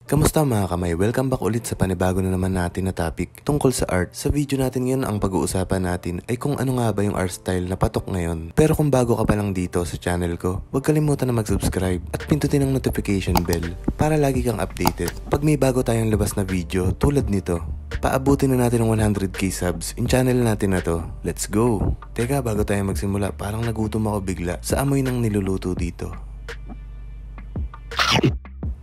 Kamusta mga kamay? Welcome back ulit sa panibago na naman natin na topic tungkol sa art. Sa video natin ngayon, ang pag-uusapan natin ay kung ano nga ba yung art style na patok ngayon. Pero kung bago ka pa lang dito sa channel ko, huwag kalimutan na mag-subscribe at pindutin ang notification bell para lagi kang updated pag may bago tayong labas na video tulad nito. Paabutin na natin ang 100k subs in channel natin na to. Let's go! Teka, bago tayo magsimula, parang nagutom ako bigla sa amoy ng niluluto dito.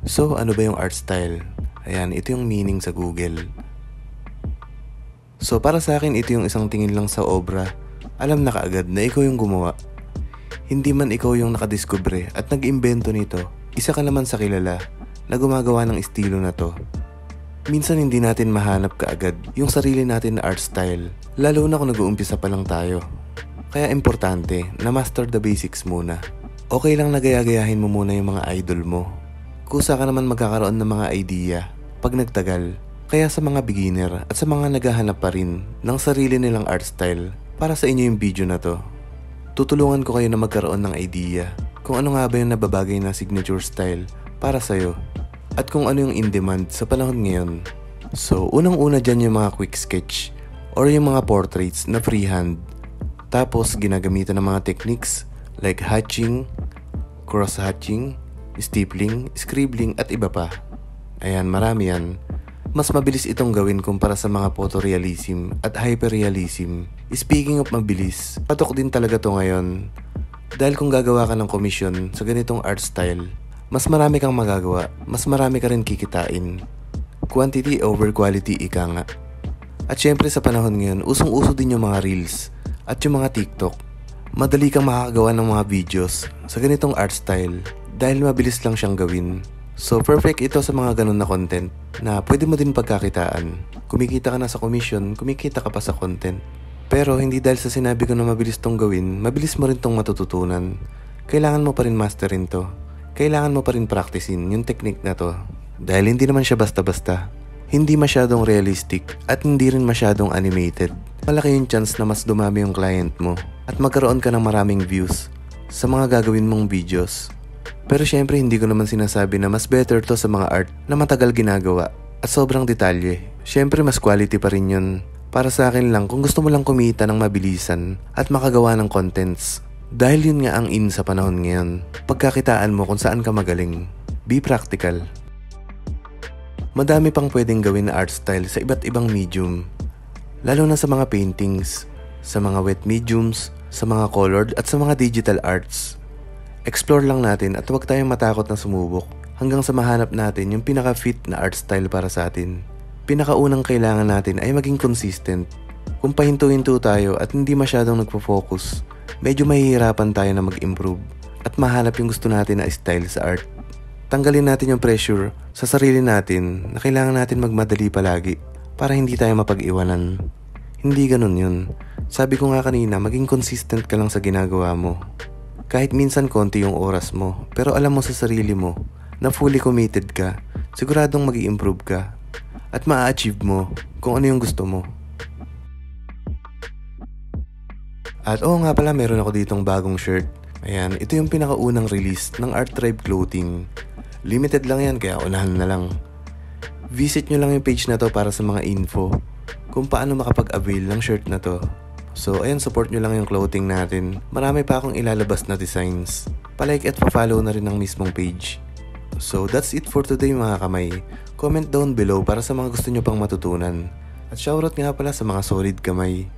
So, ano ba yung art style? Ayan, ito yung meaning sa Google. So, para sa akin, ito yung isang tingin lang sa obra. Alam na kaagad na ikaw yung gumawa. Hindi man ikaw yung nakadiskubre at nag-imbento nito, isa ka naman sa kilala na gumagawa ng estilo na to. Minsan hindi natin mahanap kaagad yung sarili natin na art style, lalo na kung nag-uumpisa pa lang tayo. Kaya importante na master the basics muna. Okay lang na gaya-gayahin mo muna yung mga idol mo. Kusa ka naman magkakaroon ng mga idea pag nagtagal. Kaya sa mga beginner at sa mga naghahanap pa rin ng sarili nilang art style, para sa inyo yung video na to. Tutulungan ko kayo na magkaroon ng idea kung ano nga ba yung nababagay na signature style para sa'yo at kung ano yung in demand sa panahon ngayon. So, unang-una dyan yung mga quick sketch or yung mga portraits na freehand. Tapos, ginagamitan ng mga techniques like hatching, cross-hatching, stippling, scribbling at iba pa. Ayan, marami yan. Mas mabilis itong gawin kumpara sa mga photorealism at hyperrealism. Speaking of mabilis, patok din talaga to ngayon. Dahil kung gagawa ka ng commission sa ganitong art style, mas marami kang magagawa, mas marami ka rin kikitain. Quantity over quality ika nga. At syempre sa panahon ngayon, usong-uso din yung mga reels at yung mga TikTok. Madali kang makakagawa ng mga videos sa ganitong art style dahil mabilis lang siyang gawin. So perfect ito sa mga ganun na content na pwede mo din pagkakitaan. Kumikita ka na sa commission, kumikita ka pa sa content. Pero hindi dahil sa sinabi ko na mabilis tong gawin, mabilis mo rin tong matututunan. Kailangan mo pa rin masterin to. Kailangan mo pa rin practicein yung technique na to. Dahil hindi naman siya basta-basta. Hindi masyadong realistic at hindi rin masyadong animated. Malaki yung chance na mas dumami yung client mo at magkaroon ka ng maraming views sa mga gagawin mong videos. Pero syempre hindi ko naman sinasabi na mas better to sa mga art na matagal ginagawa at sobrang detalye. Syempre mas quality pa rin yun. Para sa akin lang kung gusto mo lang kumita ng mabilisan at makagawa ng contents. Dahil yun nga ang in sa panahon ngayon. Pagkakitaan mo kung saan ka magaling. Be practical. Madami pang pwedeng gawin na art style sa iba't ibang medium. Lalo na sa mga paintings, sa mga wet mediums, sa mga colored at sa mga digital arts. Explore lang natin at huwag tayong matakot na sumubok hanggang sa mahanap natin yung pinaka-fit na art style para sa atin. Pinakaunang kailangan natin ay maging consistent. Kung pahinto-hinto tayo at hindi masyadong nagpo-focus, medyo mahihirapan tayo na mag-improve at mahanap yung gusto natin na style sa art. Tanggalin natin yung pressure sa sarili natin na kailangan natin magmadali palagi para hindi tayo mapag-iwanan. Hindi ganun yun. Sabi ko nga kanina, maging consistent ka lang sa ginagawa mo. Kahit minsan konti yung oras mo, pero alam mo sa sarili mo na fully committed ka, siguradong mag-i-improve ka at ma-achieve mo kung ano yung gusto mo. At oo nga pala, meron ako ditong bagong shirt. Ayan, ito yung pinakaunang release ng Art Tribe Clothing. Limited lang yan, kaya unahan na lang. Visit nyo lang yung page na to para sa mga info kung paano makapag-avail ng shirt na to. So ayan, support nyo lang yung clothing natin. Marami pa akong ilalabas na designs. Palike at pa-follow na rin ang mismong page. So that's it for today mga kamay. Comment down below para sa mga gusto nyo pang matutunan. At shoutout nga pala sa mga solid kamay.